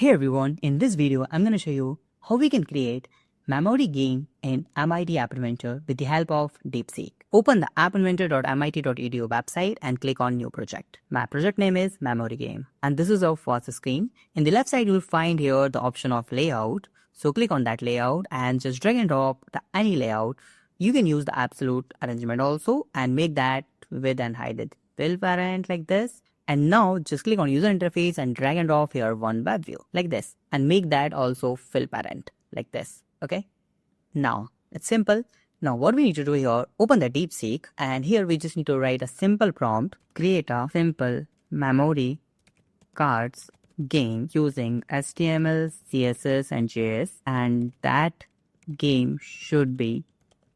Hey everyone, in this video I'm going to show you how we can create memory game in MIT App Inventor with the help of DeepSeek. Open the appinventor.mit.edu website and click on new project. My project name is memory game and this is our first screen. In the left side you will find here the option of layout. So click on that layout and just drag and drop any layout. You can use the absolute arrangement also and make that width and height it fill parent like this. And now just click on user interface and drag and drop here one web view like this and make that also fill parent like this. Okay. Now it's simple. Now what we need to do here, open the DeepSeek and here we just need to write a simple prompt, create a simple memory cards game using HTML, CSS and JS, and that game should be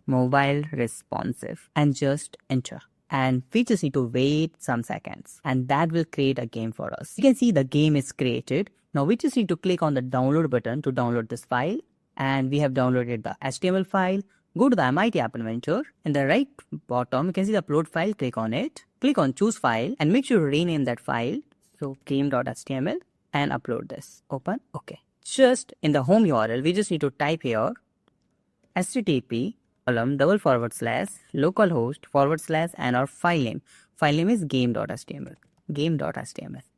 mobile responsive and just enter. And we just need to wait some seconds and that will create a game for us. You can see the game is created. Now we just need to click on the download button to download this file, and we have downloaded the HTML file. Go to the MIT App Inventor. In the right bottom you can see the upload file. Click on it, click on choose file and make sure to rename that file. So game.html and upload this. Open. Okay. Just in the home URL we just need to type here http :/localhost/ and our file name. File name is game.html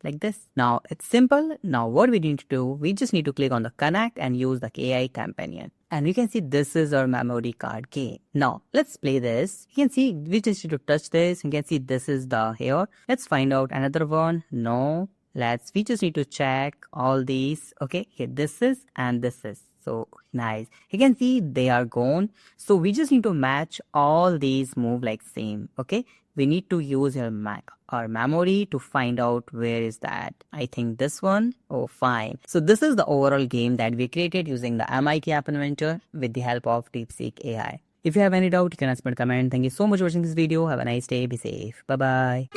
like this. Now it's simple. Now what we need to do, we just need to click on the connect and use the AI companion, and you can see this is our memory card game. Now let's play this. You can see we just need to touch this. You can see this is the here. Let's find out another one. No, we just need to check all these. Okay, here this is and this is. So nice. You can see they are gone. So we just need to match all these move like same. Okay. We need to use our memory to find out where is that. I think this one. Oh, fine. So this is the overall game that we created using the MIT App Inventor with the help of DeepSeek AI. If you have any doubt, you can ask me in the comment. Thank you so much for watching this video. Have a nice day. Be safe. Bye-bye.